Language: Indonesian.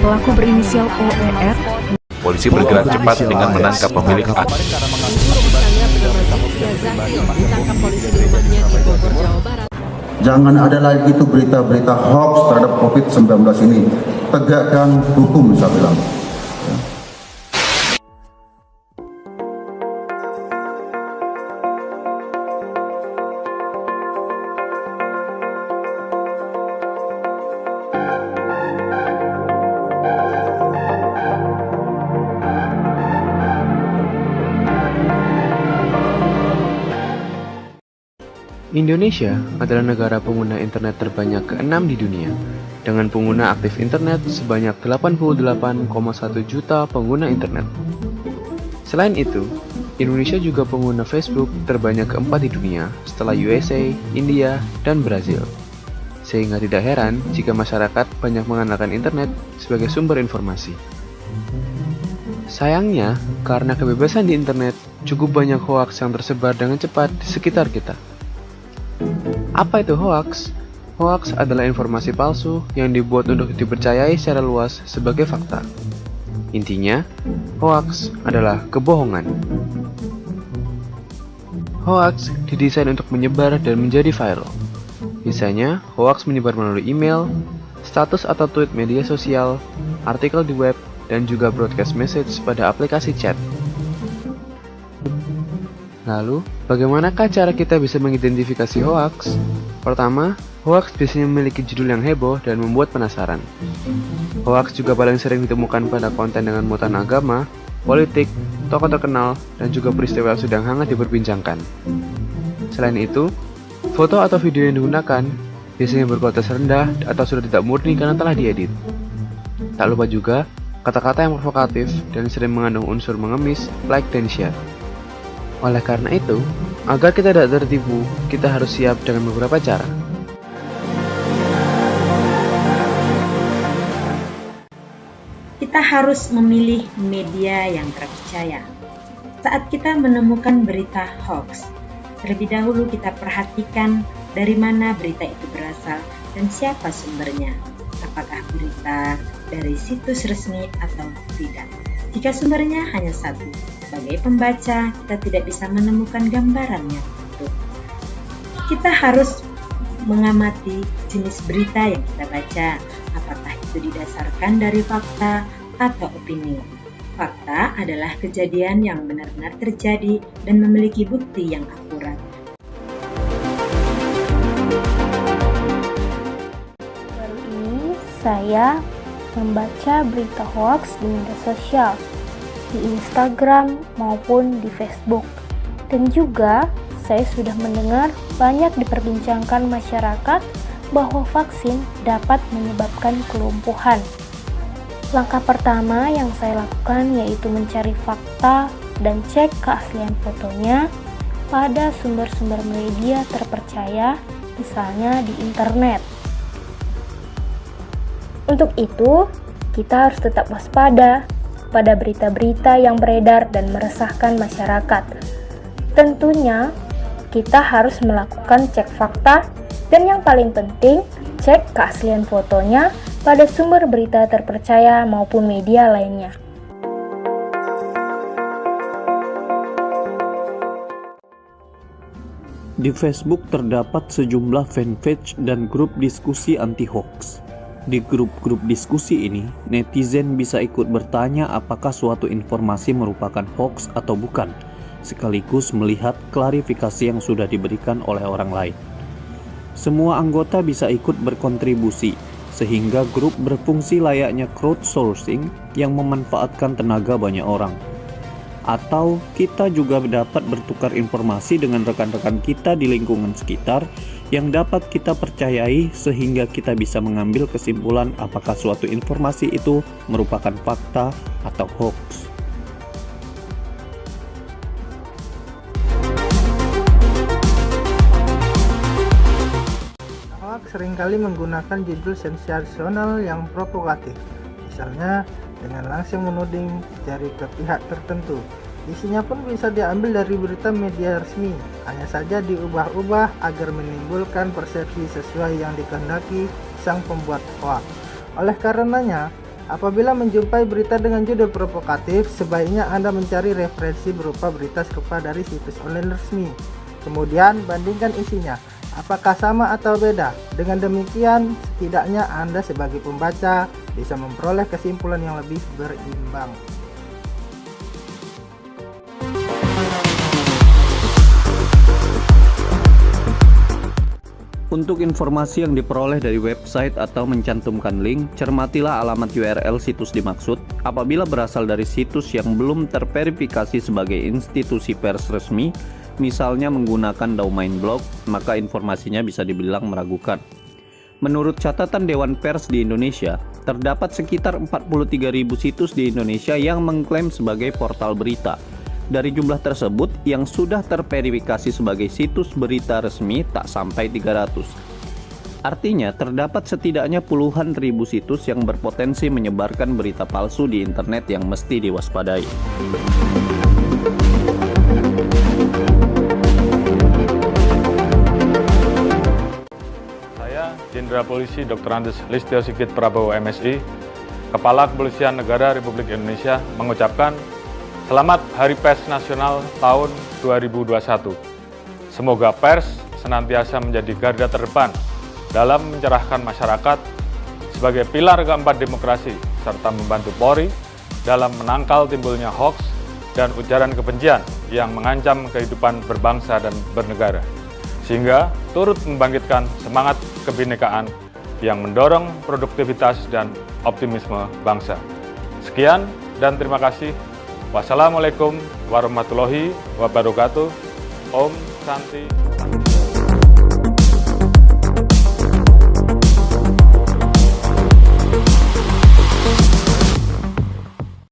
pelaku berinisial OER. Polisi bergerak cepat dengan menangkap pemilik akun. Jangan ada lagi itu berita-berita hoax terhadap COVID-19 ini. Tegakkan hukum, saya bilang. Indonesia adalah negara pengguna internet terbanyak ke-6 di dunia, dengan pengguna aktif internet sebanyak 88,1 juta pengguna internet. Selain itu, Indonesia juga pengguna Facebook terbanyak ke-4 di dunia setelah USA, India, dan Brazil. Sehingga tidak heran jika masyarakat banyak mengandalkan internet sebagai sumber informasi. Sayangnya, karena kebebasan di internet, cukup banyak hoaks yang tersebar dengan cepat di sekitar kita. Apa itu hoaks? Hoaks adalah informasi palsu yang dibuat untuk dipercayai secara luas sebagai fakta. Intinya, hoaks adalah kebohongan. Hoaks didesain untuk menyebar dan menjadi viral. Misalnya, hoaks menyebar melalui email, status atau tweet media sosial, artikel di web, dan juga broadcast message pada aplikasi chat. Lalu, bagaimanakah cara kita bisa mengidentifikasi hoaks? Pertama, hoaks biasanya memiliki judul yang heboh dan membuat penasaran. Hoaks juga paling sering ditemukan pada konten dengan muatan agama, politik, tokoh terkenal, dan juga peristiwa yang sedang hangat diperbincangkan. Selain itu, foto atau video yang digunakan biasanya berkualitas rendah atau sudah tidak murni karena telah diedit. Tak lupa juga, kata-kata yang provokatif dan sering mengandung unsur mengemis, like dan share. Oleh karena itu, agar kita tidak tertipu, kita harus siap dengan beberapa cara. Kita harus memilih media yang terpercaya. Saat kita menemukan berita hoax, terlebih dahulu kita perhatikan dari mana berita itu berasal dan siapa sumbernya. Apakah berita dari situs resmi atau tidak? Jika sumbernya hanya satu, sebagai pembaca, kita tidak bisa menemukan gambarannya. Kita harus mengamati jenis berita yang kita baca, apakah itu didasarkan dari fakta atau opini. Fakta adalah kejadian yang benar-benar terjadi dan memiliki bukti yang akurat. Baru ini saya membaca berita hoaks di media sosial, di Instagram maupun di Facebook. Dan juga saya sudah mendengar banyak diperbincangkan masyarakat bahwa vaksin dapat menyebabkan kelumpuhan. Langkah pertama yang saya lakukan yaitu mencari fakta dan cek keaslian fotonya pada sumber-sumber media terpercaya, misalnya di internet. Untuk itu, kita harus tetap waspada pada berita-berita yang beredar dan meresahkan masyarakat. Tentunya, kita harus melakukan cek fakta dan yang paling penting, cek keaslian fotonya pada sumber berita terpercaya maupun media lainnya. Di Facebook terdapat sejumlah fanpage dan grup diskusi anti-hoax. Di grup-grup diskusi ini, netizen bisa ikut bertanya apakah suatu informasi merupakan hoax atau bukan, sekaligus melihat klarifikasi yang sudah diberikan oleh orang lain. Semua anggota bisa ikut berkontribusi, sehingga grup berfungsi layaknya crowdsourcing yang memanfaatkan tenaga banyak orang. Atau kita juga dapat bertukar informasi dengan rekan-rekan kita di lingkungan sekitar yang dapat kita percayai sehingga kita bisa mengambil kesimpulan apakah suatu informasi itu merupakan fakta atau hoax. Hoax seringkali menggunakan judul sensasional yang provokatif, misalnya dengan langsung menuding jari ke pihak tertentu. Isinya pun bisa diambil dari berita media resmi, hanya saja diubah-ubah agar menimbulkan persepsi sesuai yang dikehendaki sang pembuat hoax. Oleh karenanya, Apabila menjumpai berita dengan judul provokatif, sebaiknya Anda mencari referensi berupa berita serupa dari situs online resmi. Kemudian bandingkan isinya, apakah sama atau beda. Dengan demikian, setidaknya Anda sebagai pembaca bisa memperoleh kesimpulan yang lebih berimbang. Untuk informasi yang diperoleh dari website atau mencantumkan link, cermatilah alamat URL situs dimaksud. Apabila berasal dari situs yang belum terverifikasi sebagai institusi pers resmi, misalnya menggunakan domain blog, maka informasinya bisa dibilang meragukan. Menurut catatan Dewan Pers di Indonesia, terdapat sekitar 43.000 situs di Indonesia yang mengklaim sebagai portal berita. Dari jumlah tersebut, yang sudah terverifikasi sebagai situs berita resmi tak sampai 300. Artinya, terdapat setidaknya puluhan ribu situs yang berpotensi menyebarkan berita palsu di internet yang mesti diwaspadai. Saya, Jenderal Polisi Dr. Andes Listio Sigit Prabowo MSI, Kepala Kepolisian Negara Republik Indonesia, mengucapkan Selamat Hari Pers Nasional tahun 2021. Semoga pers senantiasa menjadi garda terdepan dalam mencerahkan masyarakat sebagai pilar keempat demokrasi, serta membantu Polri dalam menangkal timbulnya hoaks dan ujaran kebencian yang mengancam kehidupan berbangsa dan bernegara, sehingga turut membangkitkan semangat kebinekaan yang mendorong produktivitas dan optimisme bangsa. Sekian dan terima kasih. Wassalamualaikum warahmatullahi wabarakatuh. Om Santi.